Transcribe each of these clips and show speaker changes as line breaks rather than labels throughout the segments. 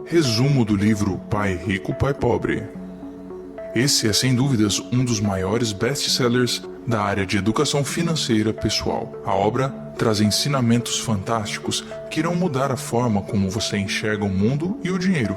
Resumo do livro Pai Rico, Pai Pobre. Esse é sem dúvidas um dos maiores best-sellers da área de educação financeira pessoal. A obra traz ensinamentos fantásticos que irão mudar a forma como você enxerga o mundo e o dinheiro.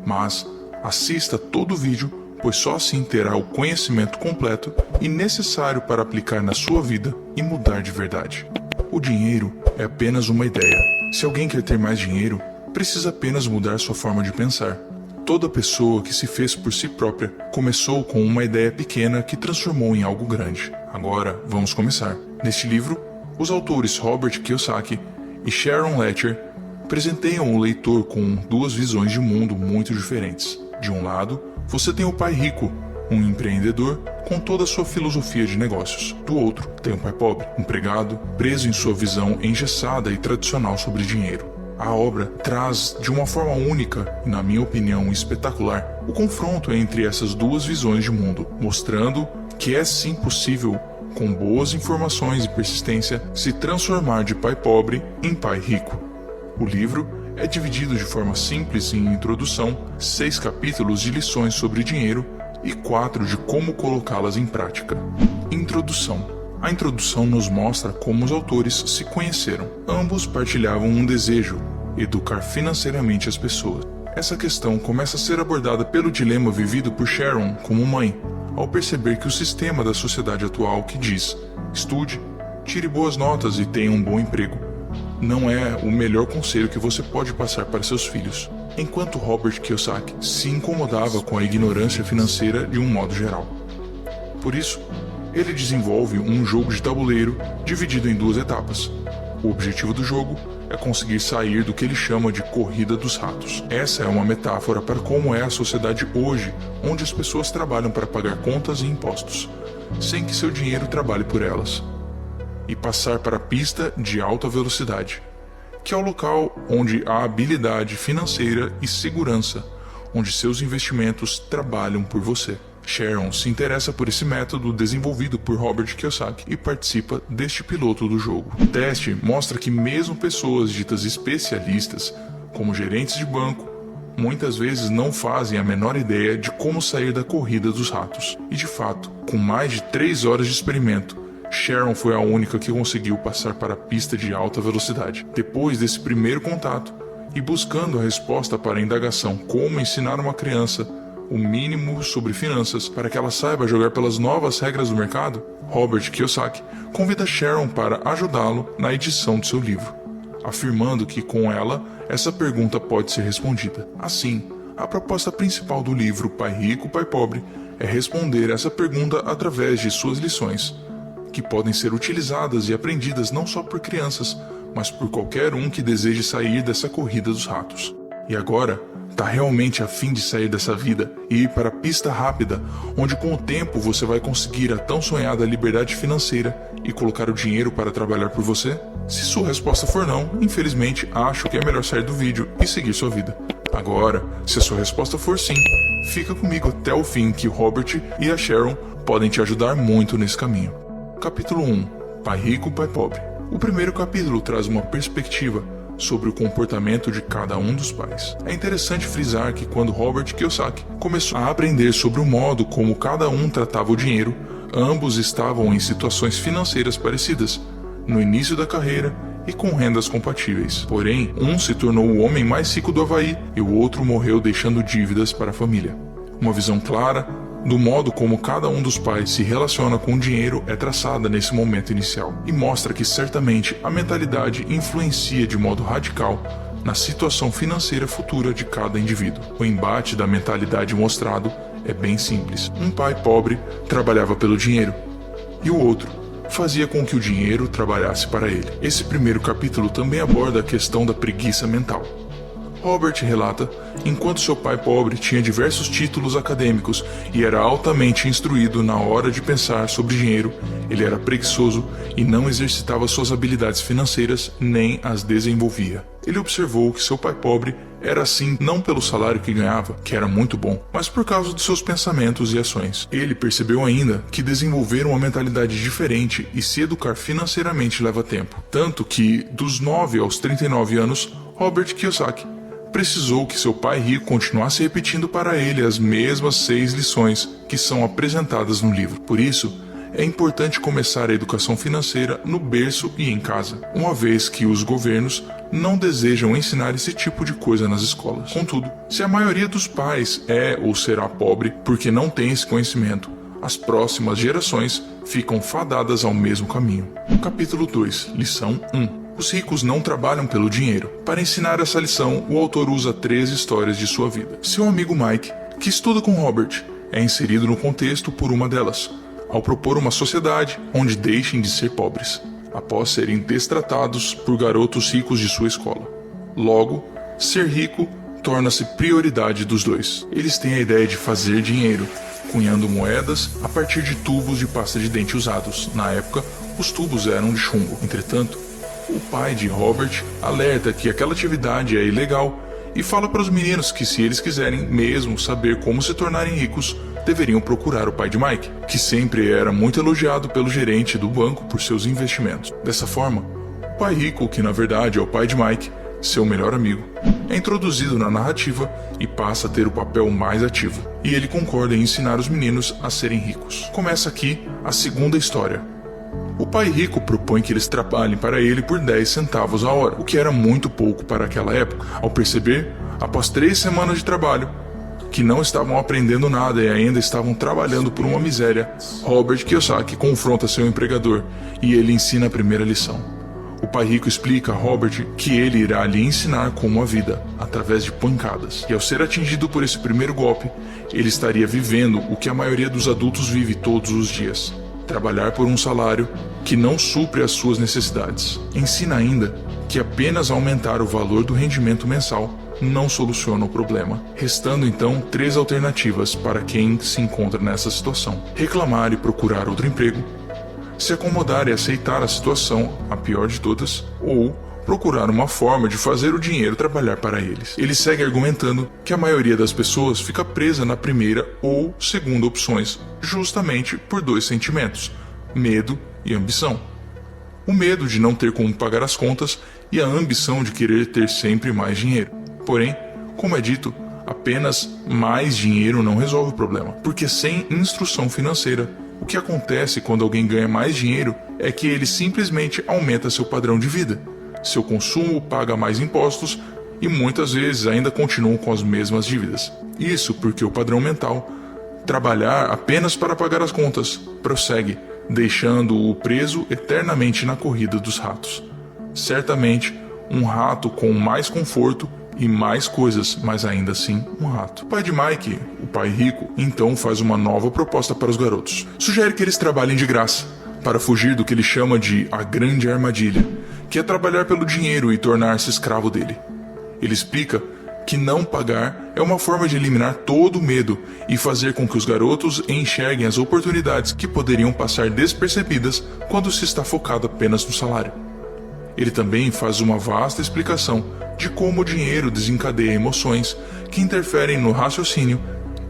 Mas assista todo o vídeo, pois só assim terá o conhecimento completo e necessário para aplicar na sua vida e mudar de verdade. O dinheiro é apenas uma ideia. Se alguém quer ter mais dinheiro, precisa apenas mudar sua forma de pensar. Toda pessoa que se fez por si própria começou com uma ideia pequena que transformou em algo grande. Agora, vamos começar. Neste livro, os autores Robert Kiyosaki e Sharon Lechter presenteiam o leitor com duas visões de mundo muito diferentes. De um lado, você tem o pai rico, um empreendedor com toda a sua filosofia de negócios. Do outro, tem o pai pobre, empregado, preso em sua visão engessada e tradicional sobre dinheiro. A obra traz, de uma forma única e, na minha opinião, espetacular, o confronto entre essas duas visões de mundo, mostrando que é sim possível, com boas informações e persistência, se transformar de pai pobre em pai rico. O livro é dividido de forma simples em introdução, 6 capítulos de lições sobre dinheiro e 4 de como colocá-las em prática. Introdução. A introdução nos mostra como os autores se conheceram. Ambos partilhavam um desejo: educar financeiramente as pessoas. Essa questão começa a ser abordada pelo dilema vivido por Sharon como mãe, ao perceber que o sistema da sociedade atual que diz: estude, tire boas notas e tenha um bom emprego, não é o melhor conselho que você pode passar para seus filhos. Enquanto Robert Kiyosaki se incomodava com a ignorância financeira de um modo geral. Por isso, ele desenvolve um jogo de tabuleiro dividido em 2 etapas. O objetivo do jogo é conseguir sair do que ele chama de corrida dos ratos. Essa é uma metáfora para como é a sociedade hoje, onde as pessoas trabalham para pagar contas e impostos, sem que seu dinheiro trabalhe por elas, e passar para a pista de alta velocidade, que é o local onde há habilidade financeira e segurança, onde seus investimentos trabalham por você. Sharon se interessa por esse método desenvolvido por Robert Kiyosaki e participa deste piloto do jogo. O teste mostra que mesmo pessoas ditas especialistas, como gerentes de banco, muitas vezes não fazem a menor ideia de como sair da corrida dos ratos. E de fato, com mais de 3 horas de experimento, Sharon foi a única que conseguiu passar para a pista de alta velocidade. Depois desse primeiro contato, e buscando a resposta para a indagação como ensinar uma criança o mínimo sobre finanças para que ela saiba jogar pelas novas regras do mercado, Robert Kiyosaki convida Sharon para ajudá-lo na edição do seu livro, afirmando que com ela essa pergunta pode ser respondida. Assim, a proposta principal do livro Pai Rico, Pai Pobre é responder essa pergunta através de suas lições, que podem ser utilizadas e aprendidas não só por crianças, mas por qualquer um que deseje sair dessa corrida dos ratos. E agora, tá realmente a fim de sair dessa vida e ir para a pista rápida, onde com o tempo você vai conseguir a tão sonhada liberdade financeira e colocar o dinheiro para trabalhar por você? Se sua resposta for não, infelizmente acho que é melhor sair do vídeo e seguir sua vida. Agora, se a sua resposta for sim, fica comigo até o fim que o Robert e a Sharon podem te ajudar muito nesse caminho. Capítulo 1. Pai Rico, Pai Pobre. O primeiro capítulo traz uma perspectiva sobre o comportamento de cada um dos pais. É interessante frisar que quando Robert Kiyosaki começou a aprender sobre o modo como cada um tratava o dinheiro, ambos estavam em situações financeiras parecidas, no início da carreira e com rendas compatíveis. Porém, um se tornou o homem mais rico do Havaí e o outro morreu deixando dívidas para a família. Uma visão clara do modo como cada um dos pais se relaciona com o dinheiro é traçada nesse momento inicial e mostra que certamente a mentalidade influencia de modo radical na situação financeira futura de cada indivíduo. O embate da mentalidade mostrado é bem simples. Um pai pobre trabalhava pelo dinheiro e o outro fazia com que o dinheiro trabalhasse para ele. Esse primeiro capítulo também aborda a questão da preguiça mental. Robert relata, enquanto seu pai pobre tinha diversos títulos acadêmicos e era altamente instruído na hora de pensar sobre dinheiro, ele era preguiçoso e não exercitava suas habilidades financeiras nem as desenvolvia. Ele observou que seu pai pobre era assim não pelo salário que ganhava, que era muito bom, mas por causa de seus pensamentos e ações. Ele percebeu ainda que desenvolver uma mentalidade diferente e se educar financeiramente leva tempo, tanto que dos 9 aos 39 anos, Robert Kiyosaki precisou que seu pai rico continuasse repetindo para ele as mesmas 6 lições que são apresentadas no livro. Por isso, é importante começar a educação financeira no berço e em casa, uma vez que os governos não desejam ensinar esse tipo de coisa nas escolas. Contudo, se a maioria dos pais é ou será pobre porque não tem esse conhecimento, as próximas gerações ficam fadadas ao mesmo caminho. Capítulo 2, lição 1. Os ricos não trabalham pelo dinheiro. Para ensinar essa lição, o autor usa 3 histórias de sua vida. Seu amigo Mike, que estuda com Robert, é inserido no contexto por uma delas, ao propor uma sociedade onde deixem de ser pobres, após serem destratados por garotos ricos de sua escola. Logo, ser rico torna-se prioridade dos dois. Eles têm a ideia de fazer dinheiro, cunhando moedas a partir de tubos de pasta de dente usados. Na época, os tubos eram de chumbo. Entretanto, o pai de Robert alerta que aquela atividade é ilegal e fala para os meninos que, se eles quiserem mesmo saber como se tornarem ricos, deveriam procurar o pai de Mike, que sempre era muito elogiado pelo gerente do banco por seus investimentos. Dessa forma, o pai rico, que na verdade é o pai de Mike, seu melhor amigo, é introduzido na narrativa e passa a ter o papel mais ativo. E ele concorda em ensinar os meninos a serem ricos. Começa aqui a segunda história. O pai rico propõe que eles trabalhem para ele por 10 centavos a hora, o que era muito pouco para aquela época. Ao perceber, após 3 semanas de trabalho, que não estavam aprendendo nada e ainda estavam trabalhando por uma miséria, Robert Kiyosaki confronta seu empregador e ele ensina a primeira lição. O pai rico explica a Robert que ele irá lhe ensinar como a vida, através de pancadas. E ao ser atingido por esse primeiro golpe, ele estaria vivendo o que a maioria dos adultos vive todos os dias: trabalhar por um salário que não supre as suas necessidades. Ensina ainda que apenas aumentar o valor do rendimento mensal não soluciona o problema, restando então 3 alternativas para quem se encontra nessa situação: reclamar e procurar outro emprego, se acomodar e aceitar a situação, a pior de todas, ou procurar uma forma de fazer o dinheiro trabalhar para eles. Ele segue argumentando que a maioria das pessoas fica presa na primeira ou segunda opções, justamente por 2 sentimentos: medo e ambição. O medo de não ter como pagar as contas e a ambição de querer ter sempre mais dinheiro. Porém, como é dito, apenas mais dinheiro não resolve o problema, porque sem instrução financeira, o que acontece quando alguém ganha mais dinheiro é que ele simplesmente aumenta seu padrão de vida. Seu consumo paga mais impostos e muitas vezes ainda continuam com as mesmas dívidas. Isso porque o padrão mental, trabalhar apenas para pagar as contas, prossegue, deixando-o preso eternamente na corrida dos ratos. Certamente, um rato com mais conforto e mais coisas, mas ainda assim um rato. O pai de Mike, o pai rico, então faz uma nova proposta para os garotos. Sugere que eles trabalhem de graça, para fugir do que ele chama de a grande armadilha, que é trabalhar pelo dinheiro e tornar-se escravo dele. Ele explica que não pagar é uma forma de eliminar todo o medo e fazer com que os garotos enxerguem as oportunidades que poderiam passar despercebidas quando se está focado apenas no salário. Ele também faz uma vasta explicação de como o dinheiro desencadeia emoções que interferem no raciocínio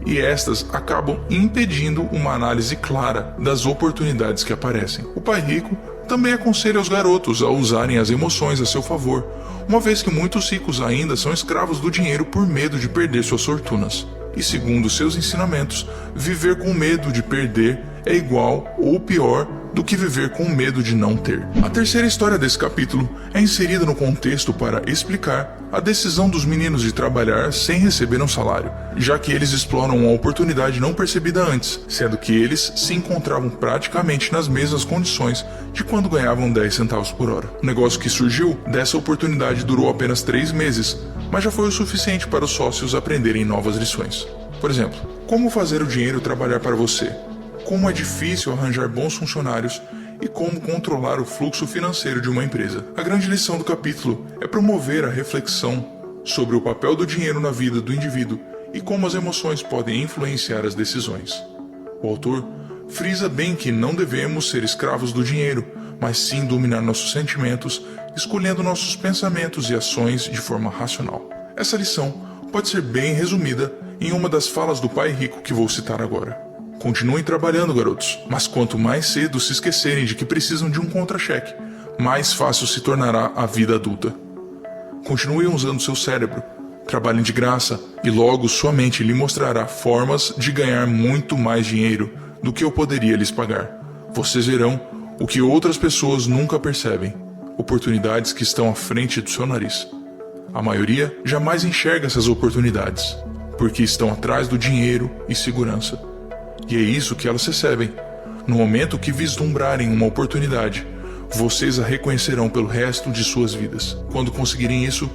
e estas acabam impedindo uma análise clara das oportunidades que aparecem. O pai rico também aconselha os garotos a usarem as emoções a seu favor, uma vez que muitos ricos ainda são escravos do dinheiro por medo de perder suas fortunas. E segundo seus ensinamentos, viver com medo de perder é igual ou pior do que viver com medo de não ter. A terceira história desse capítulo é inserida no contexto para explicar a decisão dos meninos de trabalhar sem receber um salário, já que eles exploram uma oportunidade não percebida antes, sendo que eles se encontravam praticamente nas mesmas condições de quando ganhavam 10 centavos por hora. O negócio que surgiu dessa oportunidade durou apenas 3 meses, mas já foi o suficiente para os sócios aprenderem novas lições. Por exemplo, como fazer o dinheiro trabalhar para você? Como é difícil arranjar bons funcionários e como controlar o fluxo financeiro de uma empresa. A grande lição do capítulo é promover a reflexão sobre o papel do dinheiro na vida do indivíduo e como as emoções podem influenciar as decisões. O autor frisa bem que não devemos ser escravos do dinheiro, mas sim dominar nossos sentimentos, escolhendo nossos pensamentos e ações de forma racional. Essa lição pode ser bem resumida em uma das falas do pai rico que vou citar agora. Continuem trabalhando, garotos, mas quanto mais cedo se esquecerem de que precisam de um contra-cheque, mais fácil se tornará a vida adulta. Continuem usando seu cérebro, Trabalhem de graça e logo sua mente lhe mostrará formas de ganhar muito mais dinheiro do que eu poderia lhes pagar. Vocês verão o que outras pessoas nunca percebem, oportunidades que estão à frente do seu nariz. A maioria jamais enxerga essas oportunidades, porque estão atrás do dinheiro e segurança. E é isso que elas recebem. No momento que vislumbrarem uma oportunidade, vocês a reconhecerão pelo resto de suas vidas. Quando conseguirem isso,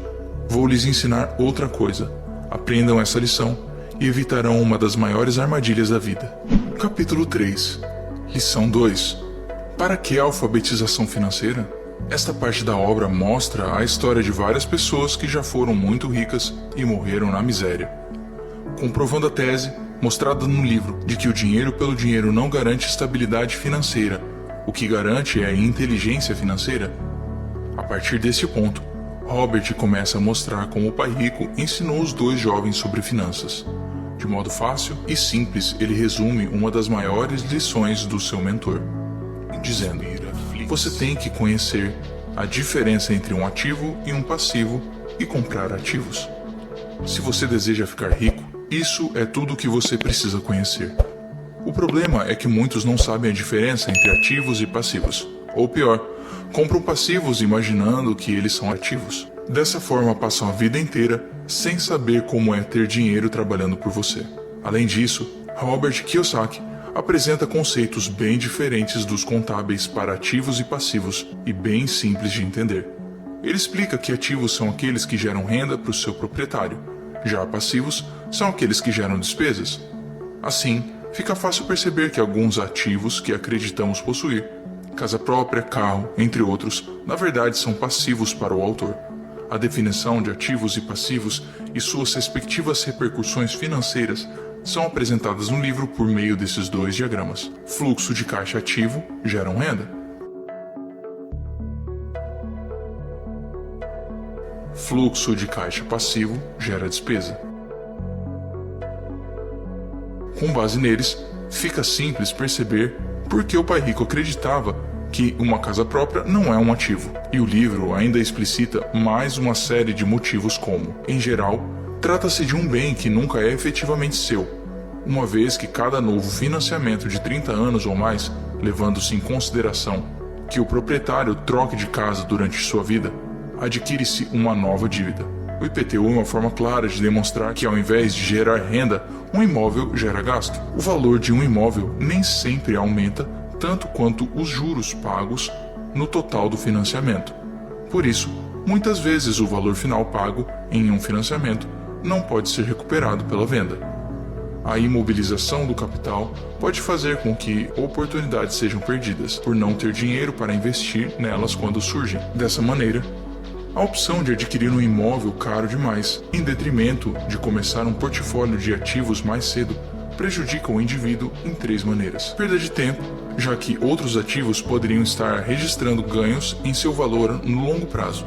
vou lhes ensinar outra coisa. Aprendam essa lição e evitarão uma das maiores armadilhas da vida. Capítulo 3. Lição 2. Para que a alfabetização financeira? Esta parte da obra mostra a história de várias pessoas que já foram muito ricas e morreram na miséria, comprovando a tese, mostrada no livro, de que o dinheiro pelo dinheiro não garante estabilidade financeira. O que garante é a inteligência financeira. A partir desse ponto, Robert começa a mostrar como o pai rico ensinou os dois jovens sobre finanças. De modo fácil e simples, ele resume uma das maiores lições do seu mentor, dizendo: você tem que conhecer a diferença entre um ativo e um passivo e comprar ativos. Se você deseja ficar rico, isso é tudo o que você precisa conhecer. O problema é que muitos não sabem a diferença entre ativos e passivos. Ou pior, compram passivos imaginando que eles são ativos. Dessa forma, passam a vida inteira sem saber como é ter dinheiro trabalhando por você. Além disso, Robert Kiyosaki apresenta conceitos bem diferentes dos contábeis para ativos e passivos e bem simples de entender. Ele explica que ativos são aqueles que geram renda para o seu proprietário, já passivos são aqueles que geram despesas. Assim, fica fácil perceber que alguns ativos que acreditamos possuir, casa própria, carro, entre outros, na verdade são passivos para o autor. A definição de ativos e passivos e suas respectivas repercussões financeiras são apresentadas no livro por meio desses dois diagramas. Fluxo de caixa ativo gera renda. Fluxo de caixa passivo gera despesa. Com base neles, fica simples perceber por que o pai rico acreditava que uma casa própria não é um ativo. E o livro ainda explicita mais uma série de motivos como, em geral, trata-se de um bem que nunca é efetivamente seu, uma vez que cada novo financiamento de 30 anos ou mais, levando-se em consideração que o proprietário troque de casa durante sua vida, adquire-se uma nova dívida. O IPTU é uma forma clara de demonstrar que, ao invés de gerar renda, um imóvel gera gasto. O valor de um imóvel nem sempre aumenta tanto quanto os juros pagos no total do financiamento. Por isso, muitas vezes o valor final pago em um financiamento não pode ser recuperado pela venda. A imobilização do capital pode fazer com que oportunidades sejam perdidas, por não ter dinheiro para investir nelas quando surgem. Dessa maneira, a opção de adquirir um imóvel caro demais, em detrimento de começar um portfólio de ativos mais cedo, prejudica o indivíduo em 3 maneiras. Perda de tempo, já que outros ativos poderiam estar registrando ganhos em seu valor no longo prazo.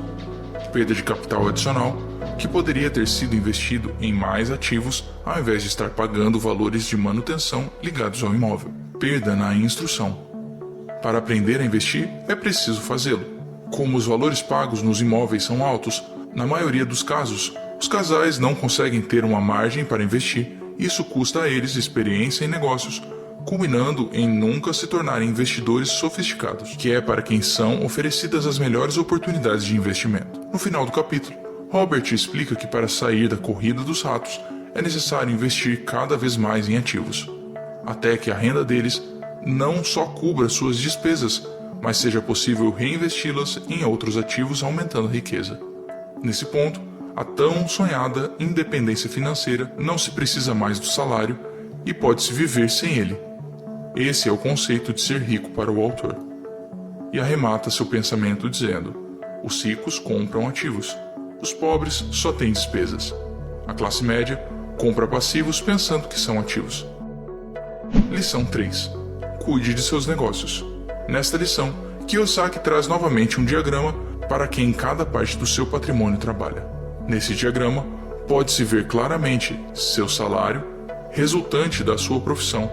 Perda de capital adicional, que poderia ter sido investido em mais ativos ao invés de estar pagando valores de manutenção ligados ao imóvel. Perda na instrução. Para aprender a investir, é preciso fazê-lo. Como os valores pagos nos imóveis são altos, na maioria dos casos, os casais não conseguem ter uma margem para investir. Isso custa a eles experiência em negócios, culminando em nunca se tornarem investidores sofisticados, que é para quem são oferecidas as melhores oportunidades de investimento. No final do capítulo, Robert explica que para sair da corrida dos ratos é necessário investir cada vez mais em ativos, até que a renda deles não só cubra suas despesas, mas seja possível reinvesti-las em outros ativos, aumentando a riqueza. Nesse ponto, a tão sonhada independência financeira não se precisa mais do salário e pode-se viver sem ele. Esse é o conceito de ser rico para o autor. E arremata seu pensamento dizendo: os ricos compram ativos, os pobres só têm despesas. A classe média compra passivos pensando que são ativos. Lição 3. Cuide de seus negócios. Nesta lição, Kiyosaki traz novamente um diagrama para quem cada parte do seu patrimônio trabalha. Nesse diagrama, pode-se ver claramente seu salário, resultante da sua profissão,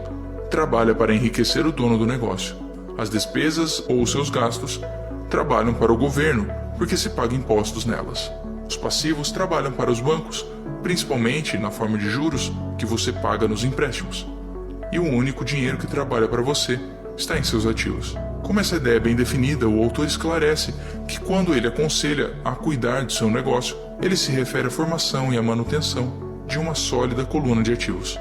trabalha para enriquecer o dono do negócio. As despesas ou seus gastos trabalham para o governo, porque se paga impostos nelas. Os passivos trabalham para os bancos, principalmente na forma de juros que você paga nos empréstimos. E o único dinheiro que trabalha para você está em seus ativos. Como essa ideia é bem definida, o autor esclarece que quando ele aconselha a cuidar do seu negócio, ele se refere à formação e à manutenção de uma sólida coluna de ativos.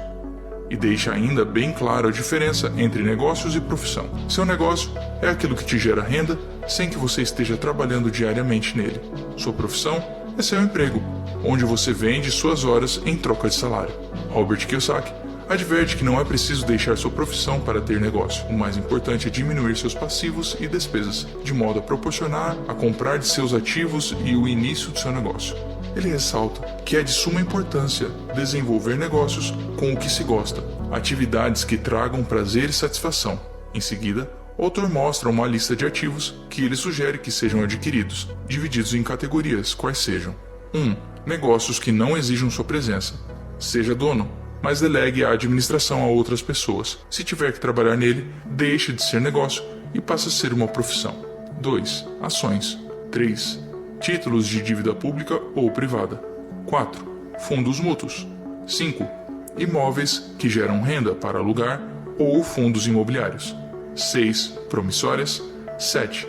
E deixa ainda bem clara a diferença entre negócios e profissão. Seu negócio é aquilo que te gera renda sem que você esteja trabalhando diariamente nele. Sua profissão é seu emprego, onde você vende suas horas em troca de salário. Robert Kiyosaki adverte que não é preciso deixar sua profissão para ter negócio. O mais importante é diminuir seus passivos e despesas, de modo a proporcionar a comprar de seus ativos e o início do seu negócio. Ele ressalta que é de suma importância desenvolver negócios com o que se gosta, atividades que tragam prazer e satisfação. Em seguida, o autor mostra uma lista de ativos que ele sugere que sejam adquiridos, divididos em categorias, quais sejam: 1. Negócios que não exijam sua presença. Seja dono, mas delegue a administração a outras pessoas. Se tiver que trabalhar nele, deixe de ser negócio e passe a ser uma profissão. 2. Ações. 3. Títulos de dívida pública ou privada. 4. Fundos mútuos. 5. Imóveis que geram renda para alugar ou fundos imobiliários. 6. Promissórias. 7.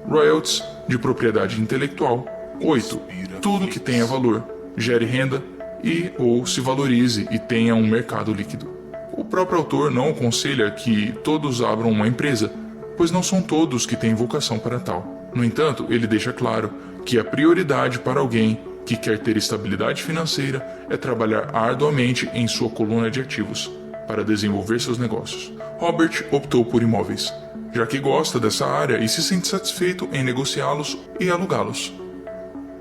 Royalties de propriedade intelectual. 8. Tudo que tenha valor, gere renda e ou se valorize e tenha um mercado líquido. O próprio autor não aconselha que todos abram uma empresa, pois não são todos que têm vocação para tal. No entanto, ele deixa claro que a prioridade para alguém que quer ter estabilidade financeira é trabalhar arduamente em sua coluna de ativos para desenvolver seus negócios. Robert optou por imóveis, já que gosta dessa área e se sente satisfeito em negociá-los e alugá-los.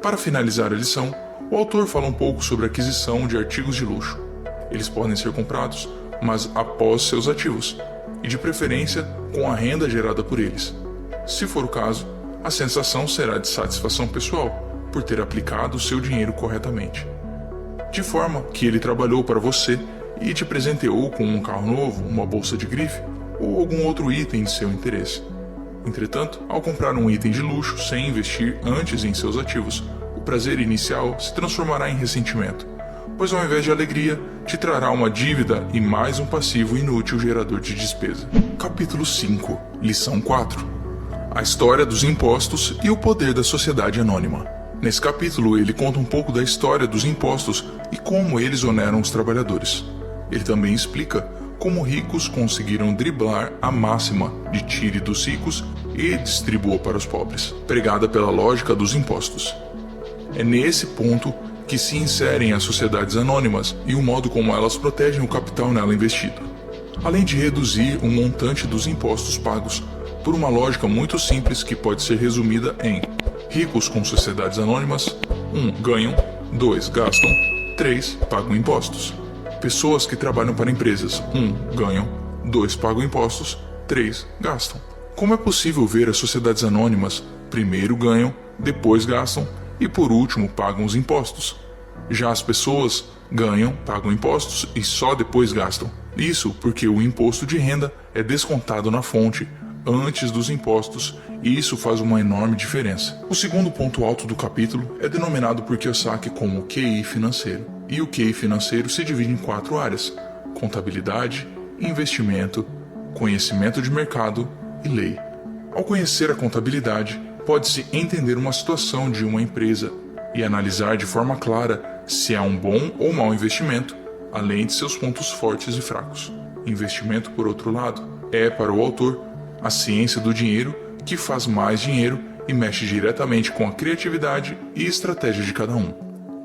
Para finalizar a lição, o autor fala um pouco sobre a aquisição de artigos de luxo. Eles podem ser comprados, mas após seus ativos, e de preferência com a renda gerada por eles. Se for o caso, a sensação será de satisfação pessoal por ter aplicado o seu dinheiro corretamente. De forma que ele trabalhou para você e te presenteou com um carro novo, uma bolsa de grife ou algum outro item de seu interesse. Entretanto, ao comprar um item de luxo sem investir antes em seus ativos, o prazer inicial se transformará em ressentimento, pois ao invés de alegria, te trará uma dívida e mais um passivo inútil gerador de despesa. Capítulo 5. Lição 4. A história dos impostos e o poder da sociedade anônima. Nesse capítulo, ele conta um pouco da história dos impostos e como eles oneram os trabalhadores. Ele também explica como ricos conseguiram driblar a máxima de tire dos ricos e distribua para os pobres, pregada pela lógica dos impostos. É nesse ponto que se inserem as sociedades anônimas e o modo como elas protegem o capital nela investido, além de reduzir o montante dos impostos pagos por uma lógica muito simples que pode ser resumida em: ricos com sociedades anônimas, 1. Ganham, 2. Gastam, 3. Pagam impostos. Pessoas que trabalham para empresas, 1. Ganham, 2. Pagam impostos, 3. Gastam. Como é possível ver as sociedades anônimas primeiro ganham, depois gastam e por último pagam os impostos? Já as pessoas ganham, pagam impostos e só depois gastam. Isso porque o imposto de renda é descontado na fonte antes dos impostos, e isso faz uma enorme diferença. O segundo ponto alto do capítulo é denominado por Kiyosaki como QI financeiro. E o QI financeiro se divide em 4 áreas: contabilidade, investimento, conhecimento de mercado e lei. Ao conhecer a contabilidade, pode-se entender uma situação de uma empresa e analisar de forma clara se é um bom ou mau investimento, além de seus pontos fortes e fracos. Investimento, por outro lado, é, para o autor, a ciência do dinheiro que faz mais dinheiro e mexe diretamente com a criatividade e estratégia de cada um.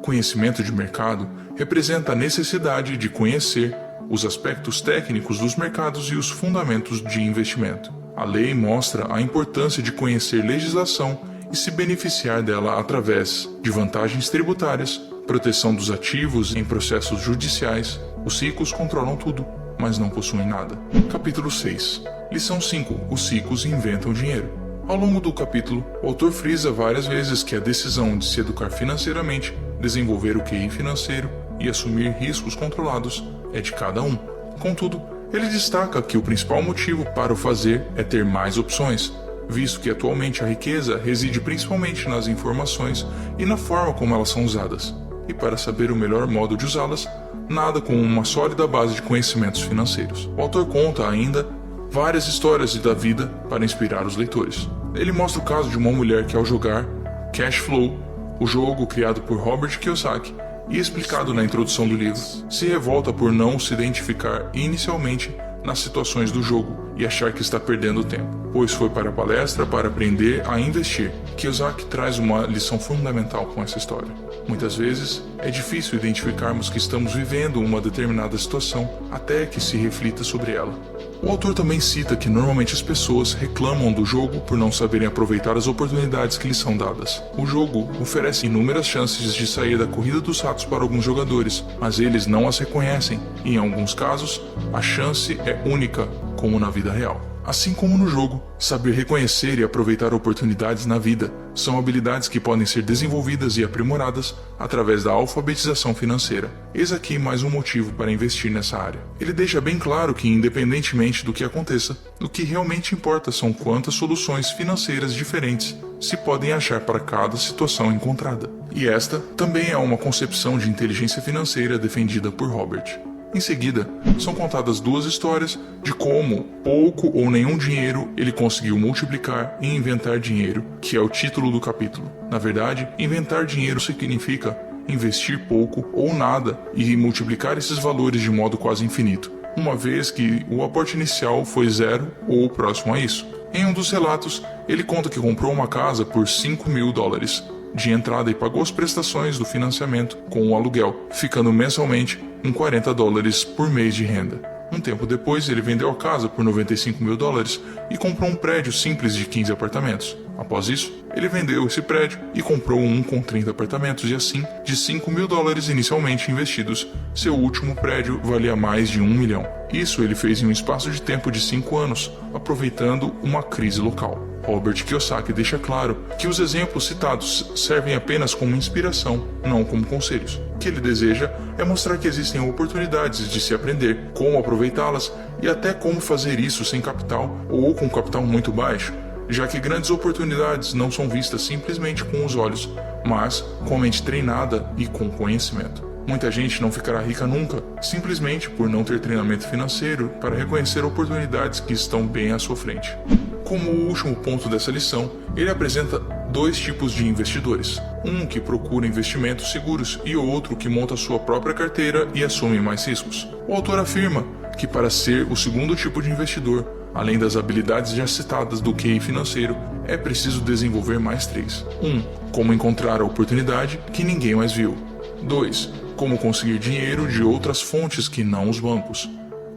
Conhecimento de mercado representa a necessidade de conhecer os aspectos técnicos dos mercados e os fundamentos de investimento. A lei mostra a importância de conhecer legislação e se beneficiar dela através de vantagens tributárias, proteção dos ativos em processos judiciais. Os ricos controlam tudo, mas não possuem nada. Capítulo 6. Lição 5. Os ricos inventam dinheiro. Ao longo do capítulo, o autor frisa várias vezes que a decisão de se educar financeiramente, desenvolver o QI financeiro e assumir riscos controlados é de cada um. Contudo, ele destaca que o principal motivo para o fazer é ter mais opções, visto que atualmente a riqueza reside principalmente nas informações e na forma como elas são usadas. e para saber o melhor modo de usá-las, nada como uma sólida base de conhecimentos financeiros. O autor conta ainda várias histórias da vida para inspirar os leitores. Ele mostra o caso de uma mulher que, ao jogar Cash Flow, o jogo criado por Robert Kiyosaki e explicado na introdução do livro, se revolta por não se identificar inicialmente nas situações do jogo e achar que está perdendo tempo, pois foi para a palestra para aprender a investir. Kiyosaki traz uma lição fundamental com essa história. Muitas vezes é difícil identificarmos que estamos vivendo uma determinada situação até que se reflita sobre ela. O autor também cita que normalmente as pessoas reclamam do jogo por não saberem aproveitar as oportunidades que lhes são dadas. O jogo oferece inúmeras chances de sair da corrida dos ratos para alguns jogadores, mas eles não as reconhecem e, em alguns casos, a chance é única, como na vida real. Assim como no jogo, saber reconhecer e aproveitar oportunidades na vida são habilidades que podem ser desenvolvidas e aprimoradas através da alfabetização financeira. Eis aqui mais um motivo para investir nessa área. Ele deixa bem claro que, independentemente do que aconteça, o que realmente importa são quantas soluções financeiras diferentes se podem achar para cada situação encontrada. E esta também é uma concepção de inteligência financeira defendida por Robert. Em seguida, são contadas duas histórias de como pouco ou nenhum dinheiro ele conseguiu multiplicar e inventar dinheiro, que é o título do capítulo. Na verdade, inventar dinheiro significa investir pouco ou nada e multiplicar esses valores de modo quase infinito, uma vez que o aporte inicial foi zero ou próximo a isso. Em um dos relatos, ele conta que comprou uma casa por $5.000 de entrada e pagou as prestações do financiamento com o aluguel, ficando mensalmente com $40 por mês de renda. Um tempo depois, ele vendeu a casa por $95.000 e comprou um prédio simples de 15 apartamentos. Após isso, ele vendeu esse prédio e comprou um com 30 apartamentos e assim, de $5.000 inicialmente investidos, seu último prédio valia mais de $1 milhão. Isso ele fez em um espaço de tempo de 5 anos, aproveitando uma crise local. Robert Kiyosaki deixa claro que os exemplos citados servem apenas como inspiração, não como conselhos. O que ele deseja é mostrar que existem oportunidades de se aprender, como aproveitá-las e até como fazer isso sem capital ou com capital muito baixo, já que grandes oportunidades não são vistas simplesmente com os olhos, mas com a mente treinada e com conhecimento. Muita gente não ficará rica nunca, simplesmente por não ter treinamento financeiro para reconhecer oportunidades que estão bem à sua frente. Como último ponto dessa lição, ele apresenta dois tipos de investidores. Um que procura investimentos seguros e outro que monta sua própria carteira e assume mais riscos. O autor afirma que para ser o segundo tipo de investidor, além das habilidades já citadas do QI financeiro, é preciso desenvolver mais 3. 1. Como encontrar a oportunidade que ninguém mais viu. 2. Como conseguir dinheiro de outras fontes que não os bancos.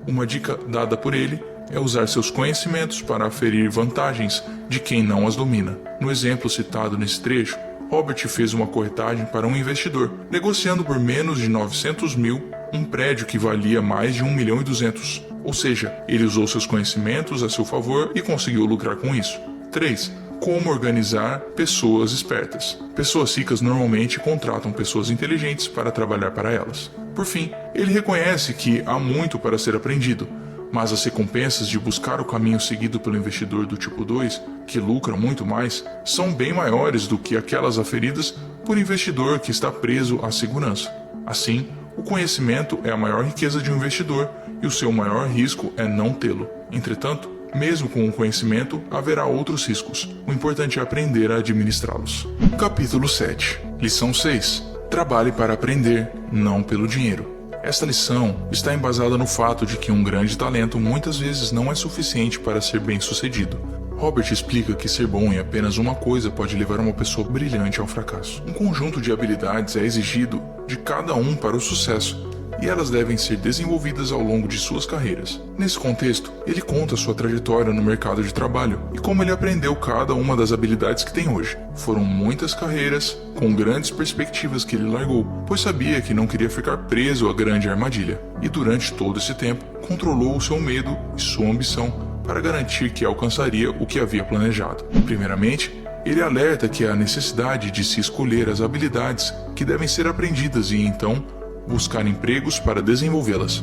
Uma dica dada por ele é usar seus conhecimentos para aferir vantagens de quem não as domina. No exemplo citado nesse trecho, Robert fez uma corretagem para um investidor, negociando por menos de 900 mil um prédio que valia mais de 1.200.000. Ou seja, ele usou seus conhecimentos a seu favor e conseguiu lucrar com isso. 3. Como organizar pessoas espertas. Pessoas ricas normalmente contratam pessoas inteligentes para trabalhar para elas. Por fim, ele reconhece que há muito para ser aprendido, mas as recompensas de buscar o caminho seguido pelo investidor do tipo 2, que lucra muito mais, são bem maiores do que aquelas aferidas por investidor que está preso à segurança. Assim, o conhecimento é a maior riqueza de um investidor e o seu maior risco é não tê-lo. Entretanto, mesmo com o conhecimento, haverá outros riscos. O importante é aprender a administrá-los. Capítulo 7. Lição 6. Trabalhe para aprender, não pelo dinheiro. Esta lição está embasada no fato de que um grande talento muitas vezes não é suficiente para ser bem-sucedido. Robert explica que ser bom em apenas uma coisa pode levar uma pessoa brilhante ao fracasso. Um conjunto de habilidades é exigido de cada um para o sucesso, e elas devem ser desenvolvidas ao longo de suas carreiras. Nesse contexto, ele conta sua trajetória no mercado de trabalho e como ele aprendeu cada uma das habilidades que tem hoje. Foram muitas carreiras, com grandes perspectivas que ele largou, pois sabia que não queria ficar preso à grande armadilha. E durante todo esse tempo, controlou o seu medo e sua ambição para garantir que alcançaria o que havia planejado. Primeiramente, ele alerta que há necessidade de se escolher as habilidades que devem ser aprendidas e então buscar empregos para desenvolvê-las.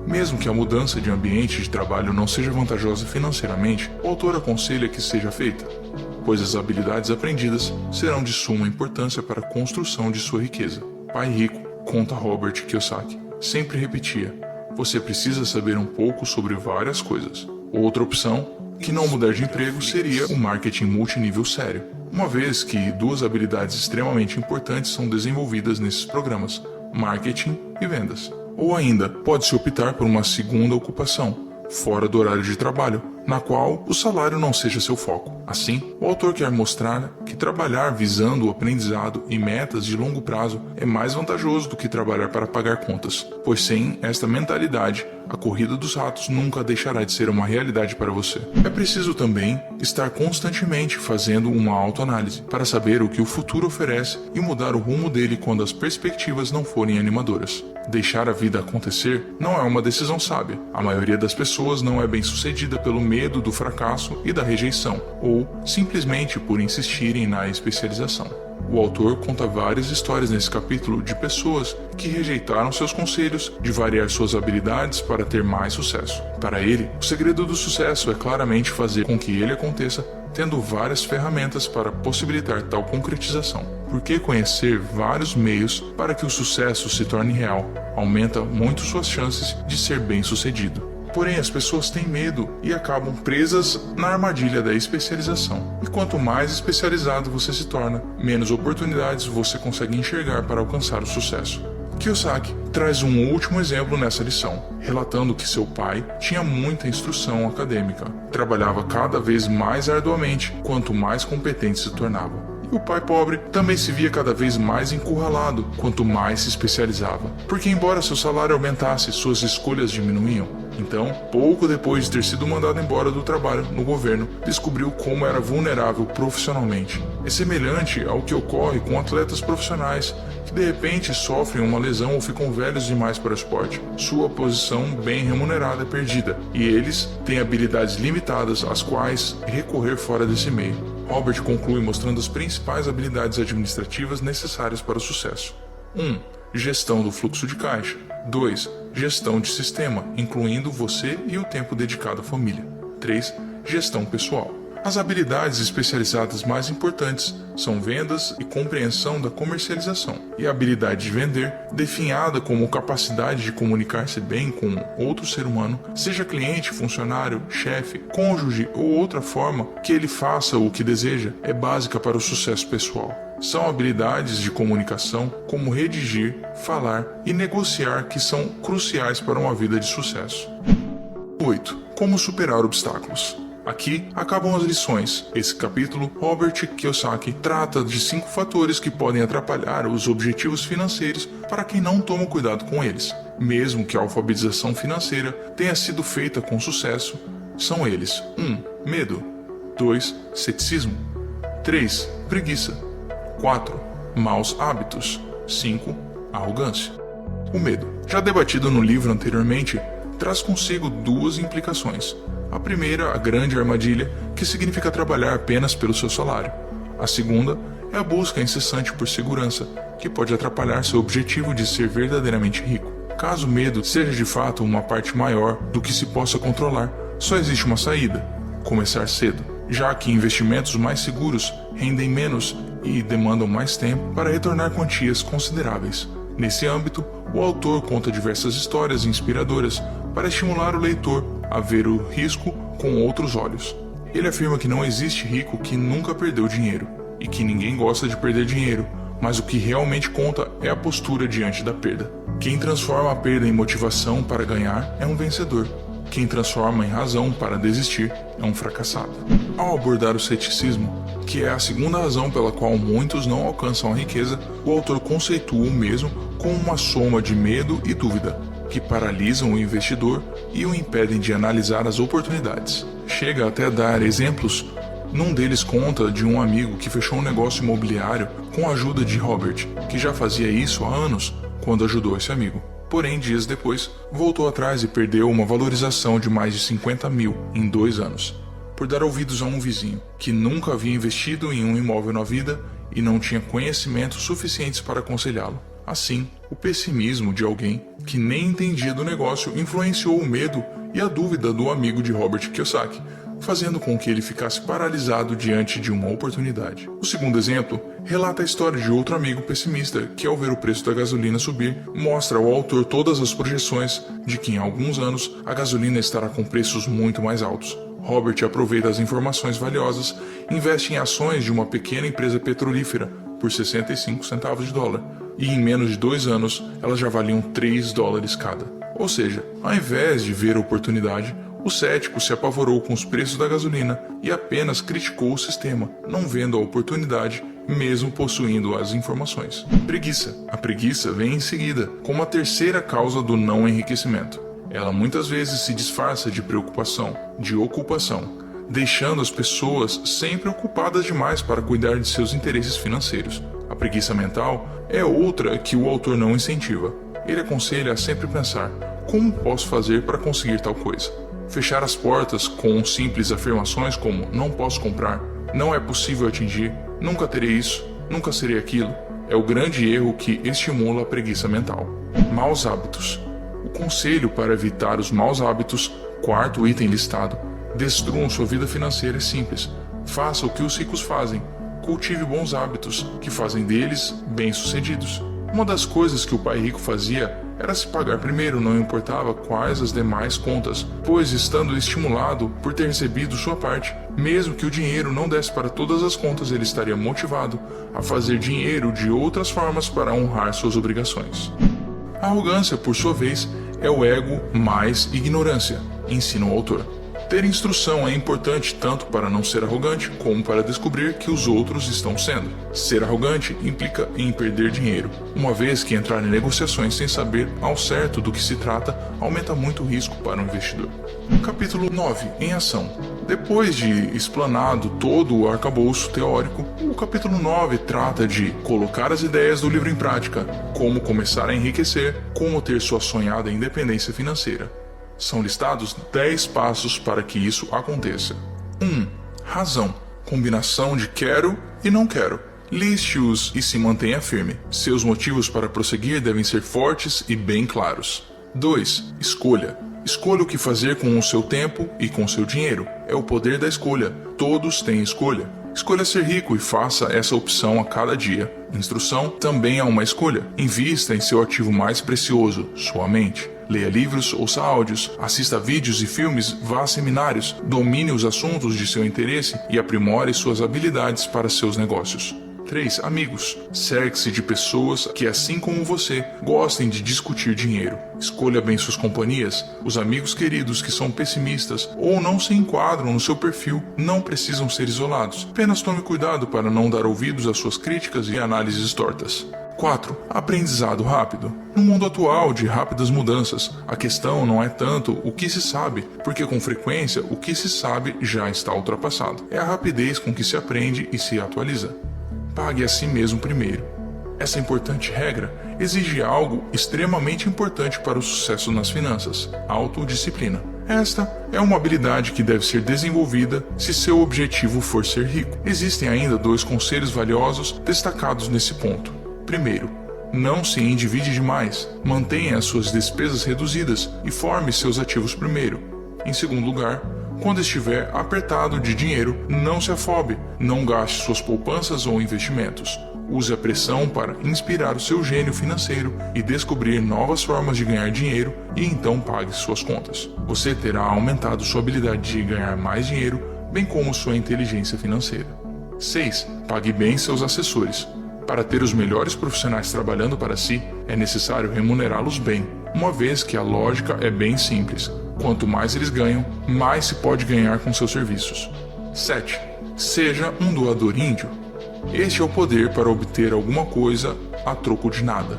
Mesmo que a mudança de ambiente de trabalho não seja vantajosa financeiramente, o autor aconselha que seja feita, pois as habilidades aprendidas serão de suma importância para a construção de sua riqueza. pai rico, conta Robert Kiyosaki, sempre repetia: você precisa saber um pouco sobre várias coisas. Outra opção, que não mudar de emprego, seria o marketing multinível sério, uma vez que duas habilidades extremamente importantes são desenvolvidas nesses programas: marketing e vendas. Ou ainda, pode-se optar por uma segunda ocupação, fora do horário de trabalho, na qual o salário não seja seu foco. Assim, o autor quer mostrar que trabalhar visando o aprendizado e metas de longo prazo é mais vantajoso do que trabalhar para pagar contas, pois sem esta mentalidade, a corrida dos ratos nunca deixará de ser uma realidade para você. É preciso também estar constantemente fazendo uma autoanálise para saber o que o futuro oferece e mudar o rumo dele quando as perspectivas não forem animadoras. Deixar a vida acontecer não é uma decisão sábia. A maioria das pessoas não é bem-sucedida pelo medo do fracasso e da rejeição, ou simplesmente por insistirem na especialização. O autor conta várias histórias nesse capítulo de pessoas que rejeitaram seus conselhos de variar suas habilidades para ter mais sucesso. Para ele, o segredo do sucesso é claramente fazer com que ele aconteça, tendo várias ferramentas para possibilitar tal concretização. Porque conhecer vários meios para que o sucesso se torne real aumenta muito suas chances de ser bem-sucedido. Porém, as pessoas têm medo e acabam presas na armadilha da especialização. E quanto mais especializado você se torna, menos oportunidades você consegue enxergar para alcançar o sucesso. Kiyosaki traz um último exemplo nessa lição, relatando que seu pai tinha muita instrução acadêmica, trabalhava cada vez mais arduamente quanto mais competente se tornava. E o pai pobre também se via cada vez mais encurralado quanto mais se especializava, porque embora seu salário aumentasse, suas escolhas diminuíam. Então, pouco depois de ter sido mandado embora do trabalho no governo, descobriu como era vulnerável profissionalmente. É semelhante ao que ocorre com atletas profissionais que de repente sofrem uma lesão ou ficam velhos demais para o esporte. Sua posição bem remunerada é perdida, e eles têm habilidades limitadas às quais recorrer fora desse meio. Robert conclui mostrando as principais habilidades administrativas necessárias para o sucesso. 1. Gestão do fluxo de caixa. 2. Gestão de sistema, incluindo você e o tempo dedicado à família. 3. Gestão pessoal. As habilidades especializadas mais importantes são vendas e compreensão da comercialização, e a habilidade de vender, definhada como capacidade de comunicar-se bem com outro ser humano, seja cliente, funcionário, chefe, cônjuge ou outra forma que ele faça o que deseja, é básica para o sucesso pessoal. São habilidades de comunicação, como redigir, falar e negociar, que são cruciais para uma vida de sucesso. 8. Como superar obstáculos. Aqui acabam as lições. Esse capítulo, Robert Kiyosaki trata de 5 fatores que podem atrapalhar os objetivos financeiros para quem não toma cuidado com eles. Mesmo que a alfabetização financeira tenha sido feita com sucesso, são eles: 1. Medo. 2. Ceticismo. 3. Preguiça. 4. Maus hábitos. 5. Arrogância. O medo, já debatido no livro anteriormente, traz consigo 2 implicações. A primeira, a grande armadilha, que significa trabalhar apenas pelo seu salário. A segunda é a busca incessante por segurança, que pode atrapalhar seu objetivo de ser verdadeiramente rico. Caso o medo seja de fato uma parte maior do que se possa controlar, só existe uma saída: começar cedo, já que investimentos mais seguros rendem menos e demandam mais tempo para retornar quantias consideráveis. Nesse âmbito, o autor conta diversas histórias inspiradoras para estimular o leitor a ver o risco com outros olhos. Ele afirma que não existe rico que nunca perdeu dinheiro, e que ninguém gosta de perder dinheiro, mas o que realmente conta é a postura diante da perda. Quem transforma a perda em motivação para ganhar é um vencedor. Quem transforma em razão para desistir é um fracassado. Ao abordar o ceticismo, que é a segunda razão pela qual muitos não alcançam a riqueza, o autor conceitua o mesmo como uma soma de medo e dúvida, que paralisam o investidor e o impedem de analisar as oportunidades. Chega até a dar exemplos. Num deles conta de um amigo que fechou um negócio imobiliário com a ajuda de Robert, que já fazia isso há anos quando ajudou esse amigo. Porém, dias depois, voltou atrás e perdeu uma valorização de mais de 50 mil em 2 anos, por dar ouvidos a um vizinho, que nunca havia investido em um imóvel na vida e não tinha conhecimentos suficientes para aconselhá-lo. Assim, o pessimismo de alguém que nem entendia do negócio influenciou o medo e a dúvida do amigo de Robert Kiyosaki, fazendo com que ele ficasse paralisado diante de uma oportunidade. O segundo exemplo relata a história de outro amigo pessimista que, ao ver o preço da gasolina subir, mostra ao autor todas as projeções de que em alguns anos a gasolina estará com preços muito mais altos. Robert aproveita as informações valiosas e investe em ações de uma pequena empresa petrolífera por 65 centavos de dólar, e em menos de 2 anos elas já valiam 3 dólares cada. Ou seja, ao invés de ver a oportunidade, o cético se apavorou com os preços da gasolina e apenas criticou o sistema, não vendo a oportunidade, mesmo possuindo as informações. Preguiça. A preguiça vem em seguida, como a terceira causa do não enriquecimento. Ela muitas vezes se disfarça de preocupação, de ocupação, deixando as pessoas sempre ocupadas demais para cuidar de seus interesses financeiros. A preguiça mental é outra que o autor não incentiva. Ele aconselha a sempre pensar: como posso fazer para conseguir tal coisa? Fechar as portas com simples afirmações como não posso comprar, não é possível atingir, nunca terei isso, nunca serei aquilo, é o grande erro que estimula a preguiça mental. Maus hábitos. O conselho para evitar os maus hábitos, quarto item listado: destruam sua vida financeira é simples. Faça o que os ricos fazem. Cultive bons hábitos, que fazem deles bem-sucedidos. Uma das coisas que o pai rico fazia era se pagar primeiro, não importava quais as demais contas, pois, estando estimulado por ter recebido sua parte, mesmo que o dinheiro não desse para todas as contas, ele estaria motivado a fazer dinheiro de outras formas para honrar suas obrigações. A arrogância, por sua vez, é o ego mais ignorância, ensina o autor. Ter instrução é importante tanto para não ser arrogante, como para descobrir que os outros estão sendo. Ser arrogante implica em perder dinheiro, uma vez que entrar em negociações sem saber ao certo do que se trata aumenta muito o risco para o investidor. Capítulo 9. Em ação. Depois de explanado todo o arcabouço teórico, o capítulo 9 trata de colocar as ideias do livro em prática, como começar a enriquecer, como ter sua sonhada independência financeira. São listados 10 passos para que isso aconteça. 1. Razão. Combinação de quero e não quero. Liste-os e se mantenha firme. Seus motivos para prosseguir devem ser fortes e bem claros. 2. Escolha. Escolha o que fazer com o seu tempo e com o seu dinheiro. É o poder da escolha. Todos têm escolha. Escolha ser rico e faça essa opção a cada dia. Instrução também é uma escolha. Invista em seu ativo mais precioso, sua mente. Leia livros, ouça áudios, assista vídeos e filmes, vá a seminários, domine os assuntos de seu interesse e aprimore suas habilidades para seus negócios. 3. Amigos. Cerque-se de pessoas que, assim como você, gostem de discutir dinheiro. Escolha bem suas companhias. Os amigos queridos que são pessimistas ou não se enquadram no seu perfil não precisam ser isolados. Apenas tome cuidado para não dar ouvidos às suas críticas e análises tortas. 4. Aprendizado rápido. No mundo atual de rápidas mudanças, a questão não é tanto o que se sabe, porque com frequência o que se sabe já está ultrapassado. É a rapidez com que se aprende e se atualiza. Pague a si mesmo primeiro. Essa importante regra exige algo extremamente importante para o sucesso nas finanças: autodisciplina. Esta é uma habilidade que deve ser desenvolvida se seu objetivo for ser rico. Existem ainda 2 conselhos valiosos destacados nesse ponto. Primeiro, não se endivide demais. Mantenha as suas despesas reduzidas e forme seus ativos primeiro. Em segundo lugar, quando estiver apertado de dinheiro, não se afobe. Não gaste suas poupanças ou investimentos. Use a pressão para inspirar o seu gênio financeiro e descobrir novas formas de ganhar dinheiro e então pague suas contas. Você terá aumentado sua habilidade de ganhar mais dinheiro, bem como sua inteligência financeira. 6. Pague bem seus assessores. Para ter os melhores profissionais trabalhando para si, é necessário remunerá-los bem, uma vez que a lógica é bem simples. Quanto mais eles ganham, mais se pode ganhar com seus serviços. 7. Seja um doador índio. Este é o poder para obter alguma coisa a troco de nada.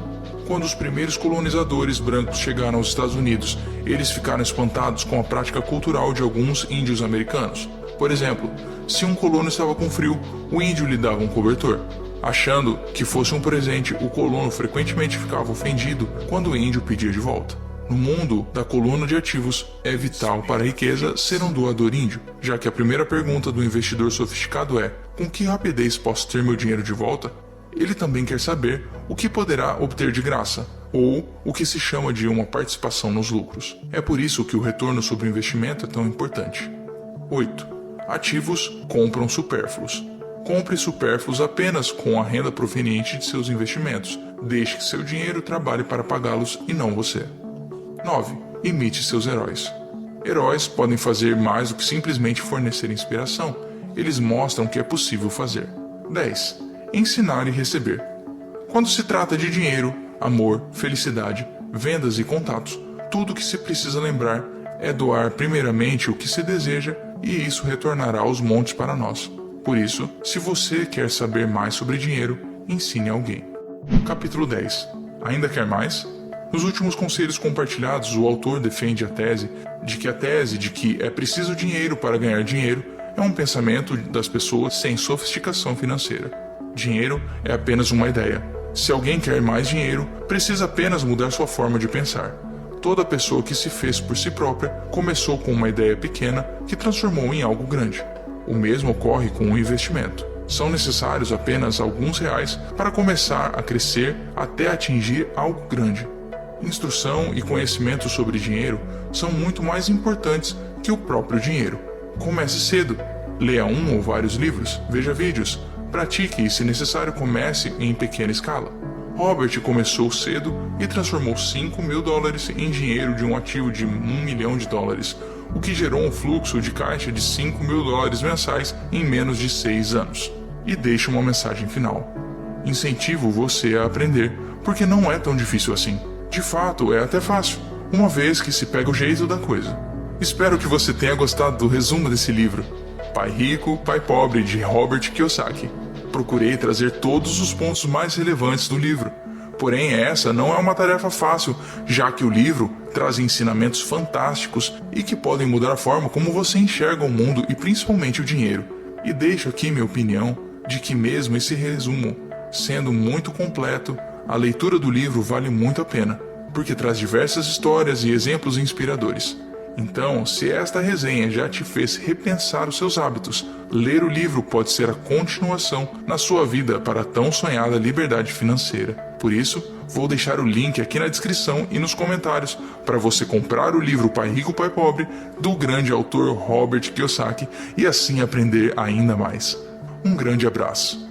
Quando os primeiros colonizadores brancos chegaram aos Estados Unidos, eles ficaram espantados com a prática cultural de alguns índios americanos. Por exemplo, se um colono estava com frio, o índio lhe dava um cobertor. Achando que fosse um presente, o colono frequentemente ficava ofendido quando o índio pedia de volta. No mundo da coluna de ativos, é vital para a riqueza ser um doador índio, já que a primeira pergunta do investidor sofisticado é: com que rapidez posso ter meu dinheiro de volta? Ele também quer saber o que poderá obter de graça, ou o que se chama de uma participação nos lucros. É por isso que o retorno sobre o investimento é tão importante. 8. Ativos compram supérfluos. Compre supérfluos apenas com a renda proveniente de seus investimentos. Deixe que seu dinheiro trabalhe para pagá-los e não você. 9. Imite seus heróis. Heróis podem fazer mais do que simplesmente fornecer inspiração. Eles mostram que é possível fazer. 10. Ensinar e receber. Quando se trata de dinheiro, amor, felicidade, vendas e contatos, tudo o que se precisa lembrar é doar primeiramente o que se deseja e isso retornará aos montes para nós. Por isso, se você quer saber mais sobre dinheiro, ensine alguém. Capítulo 10. Ainda quer mais? Nos últimos conselhos compartilhados, o autor defende a tese de que é preciso dinheiro para ganhar dinheiro é um pensamento das pessoas sem sofisticação financeira. Dinheiro é apenas uma ideia. Se alguém quer mais dinheiro, precisa apenas mudar sua forma de pensar. Toda pessoa que se fez por si própria começou com uma ideia pequena que transformou em algo grande. O mesmo ocorre com o investimento. São necessários apenas alguns reais para começar a crescer até atingir algo grande. Instrução e conhecimento sobre dinheiro são muito mais importantes que o próprio dinheiro. Comece cedo. Leia um ou vários livros, veja vídeos, pratique e, se necessário, comece em pequena escala. Robert começou cedo e transformou $5.000 em dinheiro de um ativo de $1 milhão, o que gerou um fluxo de caixa de $5.000 mensais em menos de 6 anos. E deixo uma mensagem final. Incentivo você a aprender, porque não é tão difícil assim. De fato, é até fácil, uma vez que se pega o jeito da coisa. Espero que você tenha gostado do resumo desse livro, Pai Rico, Pai Pobre, de Robert Kiyosaki. Procurei trazer todos os pontos mais relevantes do livro. Porém, essa não é uma tarefa fácil, já que o livro traz ensinamentos fantásticos e que podem mudar a forma como você enxerga o mundo e principalmente o dinheiro. E deixo aqui minha opinião de que mesmo esse resumo sendo muito completo, a leitura do livro vale muito a pena, porque traz diversas histórias e exemplos inspiradores. Então, se esta resenha já te fez repensar os seus hábitos, ler o livro pode ser a continuação na sua vida para a tão sonhada liberdade financeira. Por isso, vou deixar o link aqui na descrição e nos comentários para você comprar o livro Pai Rico, Pai Pobre, do grande autor Robert Kiyosaki e assim aprender ainda mais. Um grande abraço.